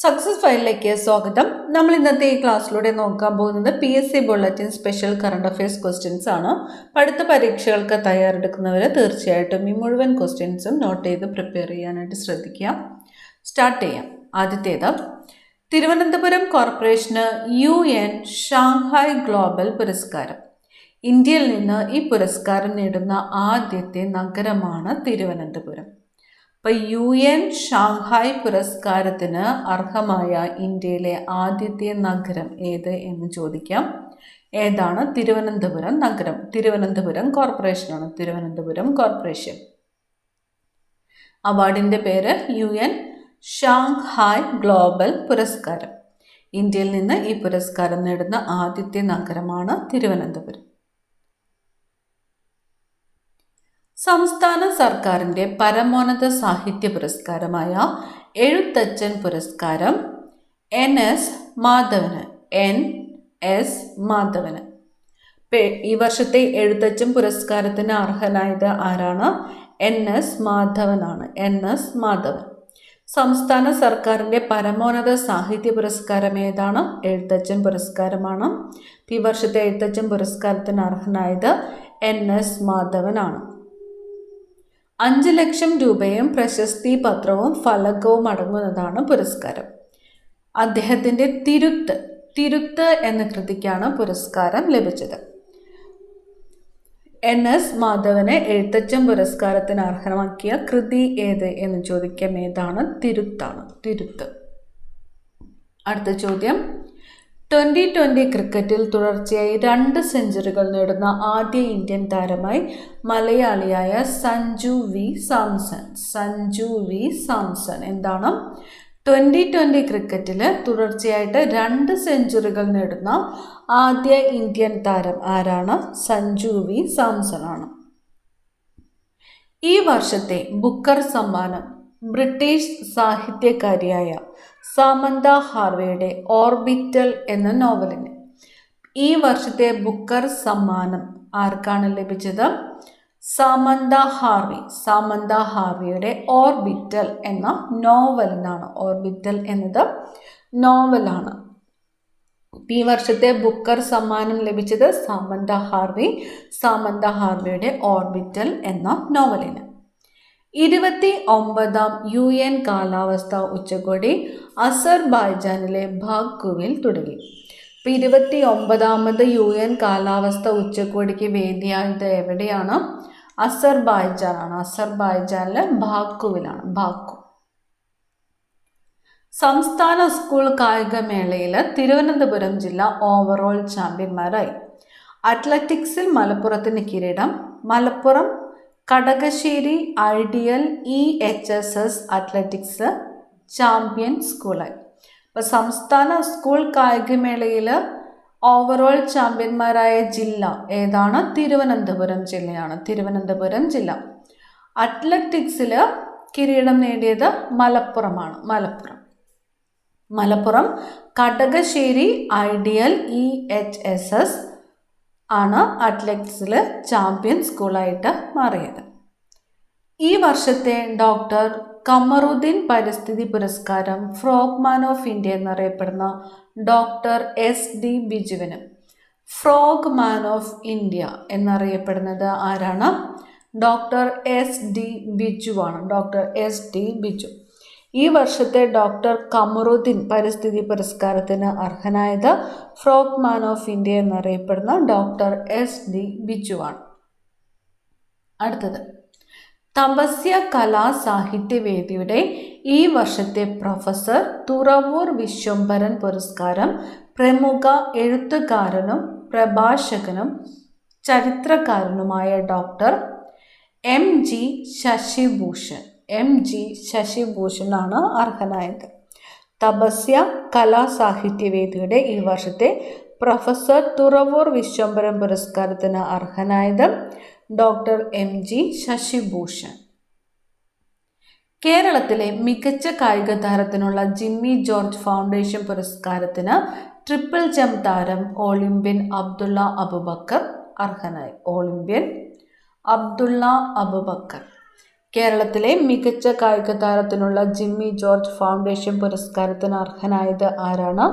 Success ഫയലിലേക്ക് സ്വാഗതം. നമ്മൾ ഇന്നത്തെ ഈ ക്ലാസ്സിലൂടെ നോക്കാൻ പോകുന്നത് PSC bulletin special current affairs questions ആണ്. അടുത്ത പരീക്ഷകൾക്ക് തയ്യാറെടുക്കുന്നവർ തീർച്ചയായിട്ടും ഈ മുഴുവൻ ക്വസ്റ്റ്യൻസും നോട്ട് ചെയ്ത് പ്രിപ്പയർ ചെയ്യാനായിട്ട് ശ്രദ്ധിക്കുക. സ്റ്റാർട്ട് ചെയ്യാം. ആദ്യത്തേത്, Thiruvananthapuram corporation UN Shanghai global പുരസ്കാരം. ഇന്ത്യയിൽ നിന്ന് ഈ പുരസ്കാരം നേടുന്ന ആദ്യത്തെ നഗരമാണ് തിരുവനന്തപുരം. അപ്പോൾ UN ഷാങ്ഹായ് പുരസ്കാരത്തിന് അർഹമായ ഇന്ത്യയിലെ ആദ്യത്തെ നഗരം ഏത് എന്ന് ചോദിക്കാം. ഏതാണ്? തിരുവനന്തപുരം നഗരം. തിരുവനന്തപുരം കോർപ്പറേഷനാണ്. തിരുവനന്തപുരം കോർപ്പറേഷൻ. അവാർഡിൻ്റെ പേര് UN ഷാങ്ഹായ് ഗ്ലോബൽ പുരസ്കാരം. ഇന്ത്യയിൽ നിന്ന് ഈ പുരസ്കാരം നേടുന്ന ആദ്യത്തെ നഗരമാണ് തിരുവനന്തപുരം. സംസ്ഥാന സർക്കാരിൻ്റെ പരമോന്നത സാഹിത്യ പുരസ്കാരമായ എഴുത്തച്ഛൻ പുരസ്കാരം NS മാധവന്. ഈ വർഷത്തെ എഴുത്തച്ഛൻ പുരസ്കാരത്തിന് അർഹനായത് ആരാണ്? NS മാധവനാണ്. NS മാധവൻ. സംസ്ഥാന സർക്കാരിൻ്റെ പരമോന്നത സാഹിത്യ പുരസ്കാരം ഏതാണ്? എഴുത്തച്ഛൻ പുരസ്കാരമാണ്. ഈ വർഷത്തെ എഴുത്തച്ഛൻ പുരസ്കാരത്തിന് അർഹനായത് NS മാധവനാണ്. 5 ലക്ഷം രൂപയും പ്രശസ്തി പത്രവും ഫലകവും അടങ്ങുന്നതാണ് പുരസ്കാരം. അദ്ദേഹത്തിൻ്റെ തിരുത്ത് എന്ന കൃതിക്കാണ് പുരസ്കാരം ലഭിച്ചത്. NS മാധവനെ എഴുത്തച്ഛൻ പുരസ്കാരത്തിന് അർഹമാക്കിയ കൃതി ഏത് എന്ന് ചോദിക്കാം. ഏതാണ്? തിരുത്ത്. അടുത്ത ചോദ്യം, 2020 ക്രിക്കറ്റിൽ തുടർച്ചയായി 2 സെഞ്ചുറികൾ നേടുന്ന ആദ്യ ഇന്ത്യൻ താരമായി മലയാളിയായ സഞ്ജു വി സാംസൺ. എന്താണ്? 2020 ക്രിക്കറ്റിൽ തുടർച്ചയായിട്ട് 2 സെഞ്ചുറികൾ നേടുന്ന ആദ്യ ഇന്ത്യൻ താരം ആരാണ്? സഞ്ജു വി സാംസൺ ആണ്. ഈ വർഷത്തെ ബുക്കർ സമ്മാനം ബ്രിട്ടീഷ് സാഹിത്യകാരിയായ സാമന്ത ഹാർവേയുടെ ഓർബിറ്റൽ എന്ന നോവലിന്. ഈ വർഷത്തെ ബുക്കർ സമ്മാനം ആർക്കാണ് ലഭിച്ചത്? സാമന്ത ഹാർവേയുടെ ഓർബിറ്റൽ എന്ന നോവലിനാണ്. ഓർബിറ്റൽ എന്നത് നോവലാണ്. ഈ വർഷത്തെ ബുക്കർ സമ്മാനം ലഭിച്ചത് സാമന്ത ഹാർവേയുടെ ഓർബിറ്റൽ എന്ന നോവലിന്. 29ാം UN കാലാവസ്ഥാ ഉച്ചകോടി അസർബൈജാനിലെ ബാക്കുവിൽ തുടങ്ങി. 29ാമത് UN കാലാവസ്ഥാ ഉച്ചകോടിക്ക് വേദിയായത് എവിടെയാണ്? അസർബൈജാനാണ്. അസർബൈജാനിലെ ബാക്കുവിലാണ്. ബാക്കു. സംസ്ഥാന സ്കൂൾ കായികമേളയിൽ തിരുവനന്തപുരം ജില്ല ഓവറോൾ ചാമ്പ്യന്മാരായി. അത്ലറ്റിക്സിൽ മലപ്പുറത്തിന് കിരീടം. Malappuram Kadakassery ideal EHSS athletics champion സ്കൂളായി. അപ്പോൾ സംസ്ഥാന സ്കൂൾ കായികമേളയിൽ ഓവറോൾ ചാമ്പ്യന്മാരായ ജില്ല ഏതാണ്? തിരുവനന്തപുരം ജില്ലയാണ്. തിരുവനന്തപുരം ജില്ല. അത്ലറ്റിക്സിൽ കിരീടം നേടിയത് മലപ്പുറമാണ്. മലപ്പുറം കടകശ്ശേരി ഐഡിയൽ EHSS ആണ് അത്ലറ്റിക്സിൽ ചാമ്പ്യൻ സ്കൂളായിട്ട് മാറിയത്. ഈ വർഷത്തെ ഡോക്ടർ കമറുദ്ദീൻ പരിസ്ഥിതി പുരസ്കാരം ഫ്രോഗ്മാൻ ഓഫ് ഇന്ത്യ എന്നറിയപ്പെടുന്ന ഡോക്ടർ SD ബിജുവിന്. ഫ്രോഗ്മാൻ ഓഫ് ഇന്ത്യ എന്നറിയപ്പെടുന്നത് ആരാണ്? ഡോക്ടർ SD ബിജുവാണ്. Doctor SD Biju. ഈ വർഷത്തെ ഡോക്ടർ കമറുദ്ദീൻ പരിസ്ഥിതി പുരസ്കാരത്തിന് അർഹനായത് ഫ്രോഗ്മാൻ ഓഫ് ഇന്ത്യ എന്നറിയപ്പെടുന്ന ഡോക്ടർ SD ബിജുവാണ്. അടുത്തത്, തപസ്യ കലാ സാഹിത്യവേദിയുടെ ഈ വർഷത്തെ പ്രൊഫസർ തുറവൂർ വിശ്വംഭരൻ പുരസ്കാരം പ്രമുഖ എഴുത്തുകാരനും പ്രഭാഷകനും ചരിത്രകാരനുമായ ഡോക്ടർ MG ശശിഭൂഷണാണ് അർഹനായത്. തപസ്യ കലാ സാഹിത്യവേദിയുടെ ഈ വർഷത്തെ പ്രൊഫസർ തുറവൂർ വിശ്വംഭരൻ പുരസ്കാരത്തിന് അർഹനായത് ഡോക്ടർ MG ശശിഭൂഷൺ. കേരളത്തിലെ മികച്ച കായിക താരത്തിനുള്ള ജിമ്മി ജോർജ് ഫൗണ്ടേഷൻ പുരസ്കാരത്തിന് ട്രിപ്പിൾ ജംപ് താരം ഒളിമ്പ്യൻ അബ്ദുള്ള അബുബക്കർ അർഹനായി. കേരളത്തിലെ മികച്ച കായിക താരത്തിനുള്ള ജിമ്മി ജോർജ് ഫൗണ്ടേഷൻ പുരസ്കാരത്തിന് അർഹനായത് ആരാണ്?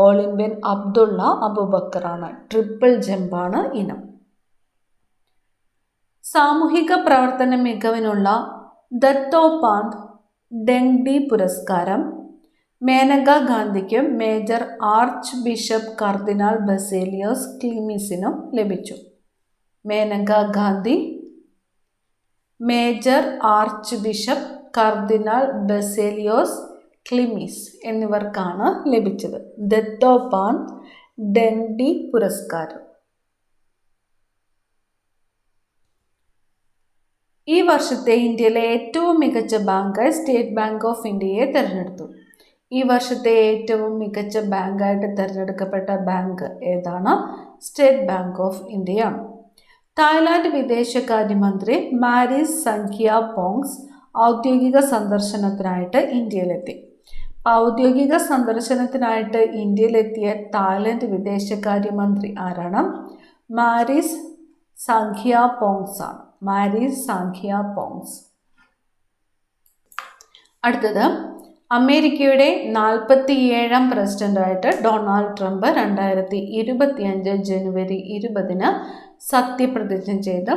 ഒളിമ്പ്യൻ അബ്ദുള്ള അബൂബക്കറാണ്. ട്രിപ്പിൾ ജമ്പാണ് ഇനം. സാമൂഹിക പ്രവർത്തന മികവിനുള്ള ദത്തോപാന്ത് ഡെങ്ഡി പുരസ്കാരം മേനക ഗാന്ധിക്കും മേജർ ആർച്ച് ബിഷപ്പ് കർദിനാൾ ബസേലിയോസ് ക്ലീമിസിനും ലഭിച്ചു. Maneka Gandhi, major archbishop കർദിനാൾ ബസേലിയോസ് ക്ലിമിസ് എന്നിവർക്കാണ് ലഭിച്ചത് ദത്തോപാന്ത് ഡെങ്ഡി പുരസ്കാരം. ഈ വർഷത്തെ ഇന്ത്യയിലെ ഏറ്റവും മികച്ച ബാങ്കായി സ്റ്റേറ്റ് ബാങ്ക് ഓഫ് ഇന്ത്യയെ തിരഞ്ഞെടുത്തു. ഈ വർഷത്തെ ഏറ്റവും മികച്ച ബാങ്കായിട്ട് തിരഞ്ഞെടുക്കപ്പെട്ട ബാങ്ക് ഏതാണ്? സ്റ്റേറ്റ് ബാങ്ക് ഓഫ് ഇന്ത്യയാണ്. തായ്ലാൻഡ് വിദേശകാര്യമന്ത്രി മാരിസ് സംഖ്യാപോങ്സ് ഔദ്യോഗിക സന്ദർശനത്തിനായിട്ട് ഇന്ത്യയിലെത്തി. ഔദ്യോഗിക സന്ദർശനത്തിനായിട്ട് ഇന്ത്യയിലെത്തിയ തായ്ലൻഡ് വിദേശകാര്യമന്ത്രി ആരാണ്? മാരിസ് സംഖ്യാപോങ്സ് ആണ്. മാരിസ് സംഖ്യാപോങ്സ്. അടുത്തത്, അമേരിക്കയുടെ 47ാം പ്രസിഡന്റായിട്ട് ഡൊണാൾഡ് ട്രംപ് 2025 ജനുവരി 20 സത്യപ്രതിജ്ഞ ചെയ്ത്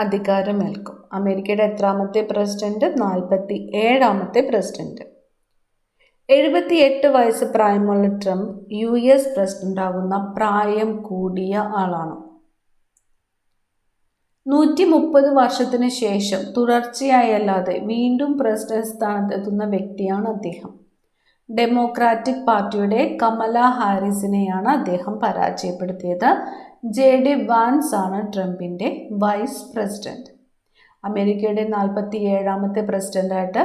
അധികാരമേൽക്കും. അമേരിക്കയുടെ എത്രാമത്തെ പ്രസിഡന്റ്? 47ാമത്തെ പ്രസിഡന്റ്. 78 വയസ്സ് പ്രായമുള്ള ട്രംപ് US പ്രസിഡന്റാകുന്ന പ്രായം കൂടിയ ആളാണ്. 130 വർഷത്തിന് ശേഷം തുടർച്ചയായി അല്ലാതെ വീണ്ടും പ്രസിഡന്റ് സ്ഥാനത്തെത്തുന്ന വ്യക്തിയാണ് അദ്ദേഹം. ഡെമോക്രാറ്റിക് പാർട്ടിയുടെ കമല ഹാരിസിനെയാണ് അദ്ദേഹം പരാജയപ്പെടുത്തിയത്. JD വാൻസ് ആണ് ട്രംപിൻ്റെ വൈസ് പ്രസിഡന്റ്. അമേരിക്കയുടെ 47ാമത്തെ പ്രസിഡന്റായിട്ട്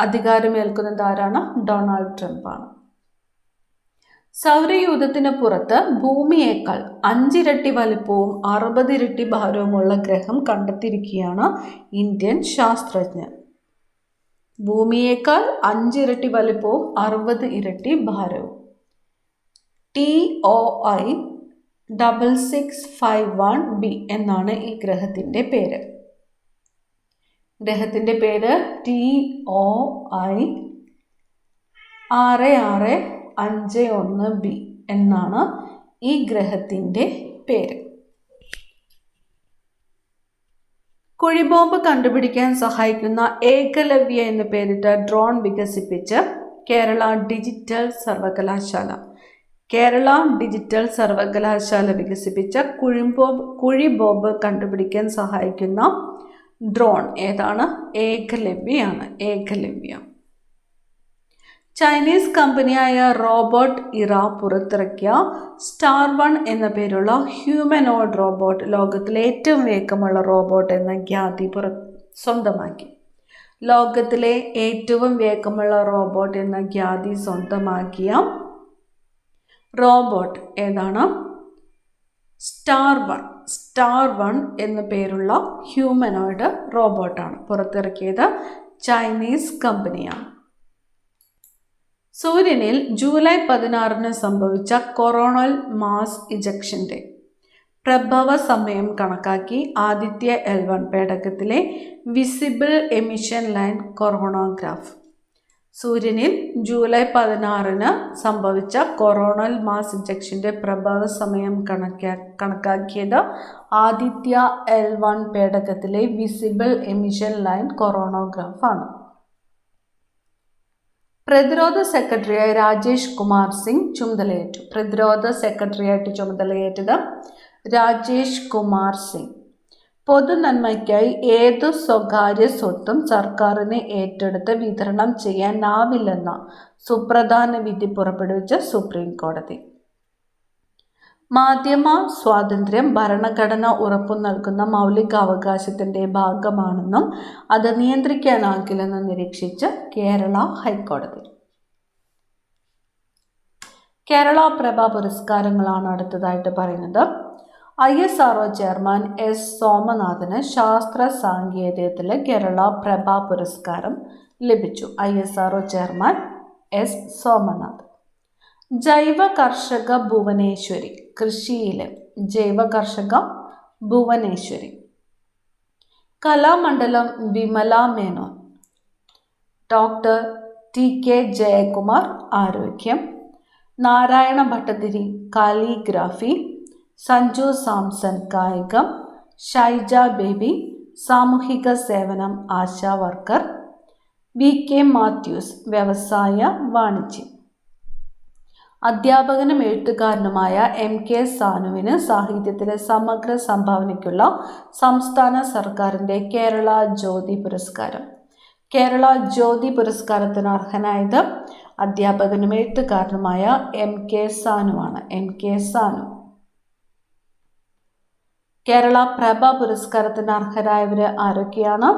അധികാരമേൽക്കുന്നത് ആരാണ്? ഡൊണാൾഡ് ട്രംപ് ആണ്. സൗരയൂഥത്തിന് പുറത്ത് ഭൂമിയേക്കാൾ 5 ഇരട്ടി വലിപ്പവും 60 ഇരട്ടി ഭാരവുമുള്ള ഗ്രഹം കണ്ടെത്തിയിരിക്കുകയാണ് ഇന്ത്യൻ ശാസ്ത്രജ്ഞർ. ഭൂമിയേക്കാൾ 5 ഇരട്ടി വലിപ്പവും 60 ഇരട്ടി ഭാരവും. TOI 6651b എന്നാണ് ഈ ഗ്രഹത്തിൻ്റെ പേര്. ഗ്രഹത്തിൻ്റെ പേര് TOI 6651b എന്നാണ് ഈ ഗ്രഹത്തിൻ്റെ പേര്. കുഴിബോംബ് കണ്ടുപിടിക്കാൻ സഹായിക്കുന്ന ഏകലവ്യ എന്ന പേരിട്ട ഡ്രോൺ വികസിപ്പിച്ച് കേരള ഡിജിറ്റൽ സർവകലാശാല. കേരള ഡിജിറ്റൽ സർവകലാശാല വികസിപ്പിച്ച കുഴിബോംബ് കണ്ടുപിടിക്കാൻ സഹായിക്കുന്ന ഡ്രോൺ ഏതാണ്? ഏകലവ്യയാണ്. ഏകലവ്യ. ചൈനീസ് കമ്പനിയായ റോബോട്ട് ഇറ പുറത്തിറക്കിയ സ്റ്റാർ 1 എന്ന പേരുള്ള ഹ്യൂമനോയിഡ് റോബോട്ട് ലോകത്തിലെ ഏറ്റവും വേഗമുള്ള റോബോട്ട് എന്ന ഖ്യാതി സ്വന്തമാക്കി. ലോകത്തിലെ ഏറ്റവും വേഗമുള്ള റോബോട്ട് എന്ന ഖ്യാതി സ്വന്തമാക്കിയ റോബോട്ട് ഏതാണ്? സ്റ്റാർ 1. സ്റ്റാർ 1 എന്ന പേരുള്ള ഹ്യൂമനോയിഡ് റോബോട്ടാണ്. പുറത്തിറക്കിയത് ചൈനീസ് കമ്പനിയാണ്. സൂര്യനിൽ ജൂലൈ 16 സംഭവിച്ച കൊറോണൽ മാസ് ഇജക്ഷൻ്റെ പ്രഭവ സമയം കണക്കാക്കി ആദിത്യ L1 പേടകത്തിലെ വിസിബിൾ എമിഷൻ ലൈൻ കൊറോണോഗ്രാഫ്. സൂര്യനിൽ ജൂലൈ 16 സംഭവിച്ച കൊറോണൽ മാസ് ഇജക്ഷൻ്റെ പ്രഭവ സമയം കണക്കാക്കിയത് ആദിത്യ L1 പേടകത്തിലെ വിസിബിൾ എമിഷൻ ലൈൻ കൊറോണോഗ്രാഫാണ്. പ്രതിരോധ സെക്രട്ടറിയായി രാജേഷ് കുമാർ സിംഗ് ചുമതലയേറ്റു. പ്രതിരോധ സെക്രട്ടറിയായിട്ട് ചുമതലയേറ്റത് രാജേഷ് കുമാർ സിംഗ്. പൊതുനന്മയ്ക്കായി ഏതു സ്വകാര്യ സ്വത്തും സർക്കാരിനെ ഏറ്റെടുത്ത് വിതരണം ചെയ്യാനാവില്ലെന്ന സുപ്രധാന വിധി പുറപ്പെടുവിച്ച സുപ്രീം കോടതി. മാധ്യമ സ്വാതന്ത്ര്യം ഭരണഘടന ഉറപ്പു നൽകുന്ന മൗലികാവകാശത്തിൻ്റെ ഭാഗമാണെന്നും അത് നിയന്ത്രിക്കാനാകില്ലെന്നും നിരീക്ഷിച്ച് കേരള ഹൈക്കോടതി. കേരള പ്രഭ പുരസ്കാരങ്ങളാണ് അടുത്തതായിട്ട് പറയുന്നത്. ISRO chairman S. സോമനാഥന് ശാസ്ത്ര സാങ്കേതികത്തിലെ കേരള പ്രഭ പുരസ്കാരം ലഭിച്ചു. ISRO chairman S. സോമനാഥ്. ജൈവ കർഷക ഭുവനേശ്വരി. കൃഷിയിലെ ജൈവ കർഷക ഭുവനേശ്വരി. കലാമണ്ഡലം വിമല മേനോൻ. ഡോക്ടർ TK ജയകുമാർ ആരോഗ്യം. നാരായണ ഭട്ടതിരി കാലിഗ്രാഫി. സഞ്ജു സാംസൺ കായികം. ഷൈജ ബേബി സാമൂഹിക സേവനം ആശാ വർക്കർ. VK മാത്യൂസ് വ്യവസായ വാണിജ്യം. അധ്യാപകനും എഴുത്തുകാരനുമായ MK സാനുവിന് സാഹിത്യത്തിലെ സമഗ്ര സംഭാവനയ്ക്കുള്ള സംസ്ഥാന സർക്കാരിൻ്റെ കേരള ജ്യോതി പുരസ്കാരം. കേരള ജ്യോതി പുരസ്കാരത്തിന് അർഹനായത് അധ്യാപകനും എഴുത്തുകാരനുമായ MK സാനുവാണ്. MK സാനു. കേരള പ്രഭ പുരസ്കാരത്തിന് അർഹരായവർ ആരൊക്കെയാണ്?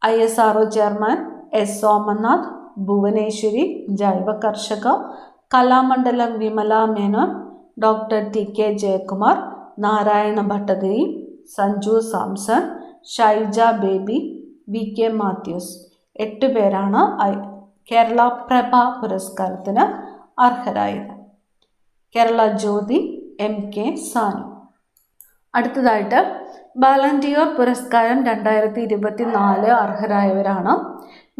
ISRO chairman S Somanath, Bhuvaneswari ജൈവ കർഷക, Kalamandalam Vimala Menon, doctor TK Jayakumar, Narayana Bhattathiri, Sanju Samson, Shyja Baby, VK Mathews. 8 പേരാണ് കേരള പ്രഭ പുരസ്കാരത്തിന് അർഹരായത്. കേരള ജ്യോതി MK സാനു. അടുത്തതായിട്ട് ബാലൻഡിയോർ പുരസ്കാരം 2024 അർഹരായവരാണ്.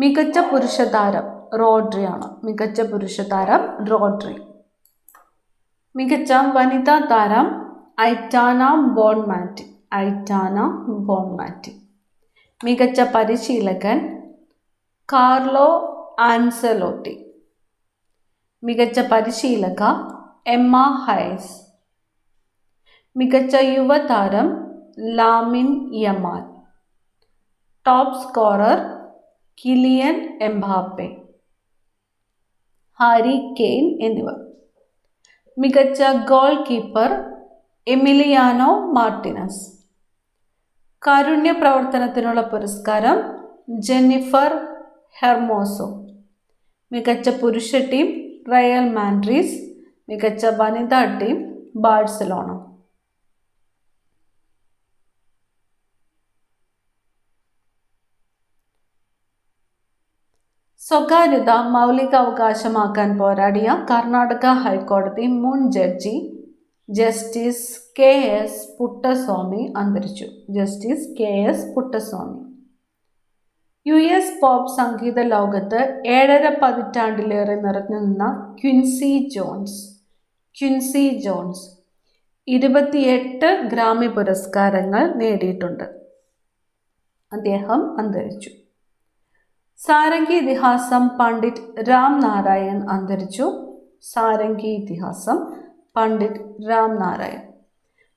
മികച്ച പുരുഷതാരം റോഡ്രിയാണ്. മികച്ച പുരുഷതാരം റോഡ്രി. മികച്ച വനിതാ താരം ഐറ്റാന ബോൺമാറ്റി. Aitana Bonmati. മികച്ച പരിശീലകൻ കാർലോ ആൻസലോട്ടി. മികച്ച പരിശീലക എമ്മ ഹൈസ്. മികച്ച യുവതാരം Lamine Yamal. Top scorer Kylian Mbappe, Harry Kane എന്നിവർ. മികച്ച ഗോൾ കീപ്പർ എമിലിയാനോ മാർട്ടിനസ്. കാരുണ്യ പ്രവർത്തനത്തിനുള്ള പുരസ്കാരം ജെന്നിഫർ ഹെർമോസോ. മികച്ച പുരുഷ ടീം റയൽ മാഡ്രിഡ്. മികച്ച വനിതാ ടീം ബാഴ്സലോണ. സ്വകാര്യത മൗലികാവകാശമാക്കാൻ പോരാടിയ കർണാടക ഹൈക്കോടതി മുൻ ജഡ്ജി ജസ്റ്റിസ് KS പുട്ടസ്വാമി അന്തരിച്ചു. Justice KS Puttaswamy. US pop സംഗീത ലോകത്ത് 7.5 പതിറ്റാണ്ടിലേറെ നിറഞ്ഞു നിന്ന Quincy Jones. Quincy Jones 28 Grammy പുരസ്കാരങ്ങൾ നേടിയിട്ടുണ്ട്. അദ്ദേഹം അന്തരിച്ചു. സാരംഗി ഇതിഹാസം പണ്ഡിറ്റ് രാം നാരായൺ അന്തരിച്ചു. സാരംഗി ഇതിഹാസം പണ്ഡിറ്റ് രാം നാരായൺ.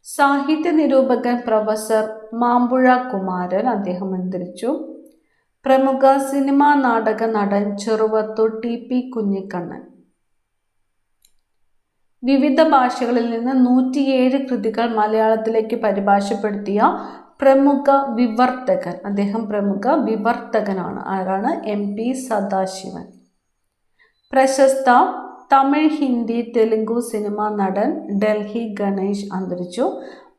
സാഹിത്യ നിരൂപകൻ പ്രൊഫസർ മാമ്പുഴ കുമാരൻ അദ്ദേഹം അന്തരിച്ചു. പ്രമുഖ സിനിമാ നാടക നടൻ ചെറുവത്തൂർ TP കുഞ്ഞിക്കണ്ണൻ. വിവിധ ഭാഷകളിൽ നിന്ന് 107 കൃതികൾ മലയാളത്തിലേക്ക് പരിഭാഷപ്പെടുത്തിയ പ്രമുഖ വിവർത്തകൻ. അദ്ദേഹം പ്രമുഖ വിവർത്തകനാണ്. ആരാണ്? MP സദാശിവൻ. പ്രശസ്ത തമിഴ്, ഹിന്ദി, തെലുങ്കു സിനിമാ നടൻ ഡൽഹി ഗണേഷ് അന്തരിച്ചു.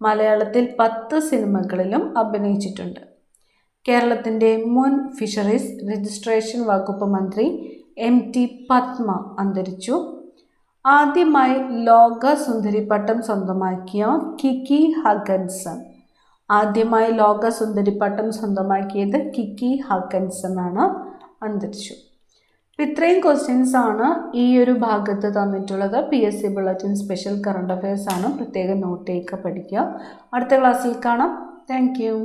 മലയാളത്തിൽ 10 സിനിമകളിലും അഭിനയിച്ചിട്ടുണ്ട്. കേരളത്തിൻ്റെ മുൻ ഫിഷറീസ് രജിസ്ട്രേഷൻ വകുപ്പ് മന്ത്രി MT പത്മ അന്തരിച്ചു. ആദ്യമായി ലോക സുന്ദരിപ്പട്ടം സ്വന്തമാക്കിയ കിക്കി ഹഗൻസൺ. ആദ്യമായി ലോക സുന്ദരിപ്പട്ടം സ്വന്തമാക്കിയത് കിക്കി ഹഗൻസൺ ആണ്. അന്തരിച്ചു. ഇത്രയും ക്വസ്റ്റ്യൻസ് ആണ് ഈ ഒരു ഭാഗത്ത് തന്നിട്ടുള്ളത്. PSC bulletin special current affairs ആണ്. പ്രത്യേകം നോട്ട് ചെയ്യുക, പഠിക്കുക. അടുത്ത ക്ലാസ്സിൽ കാണാം. Thank you.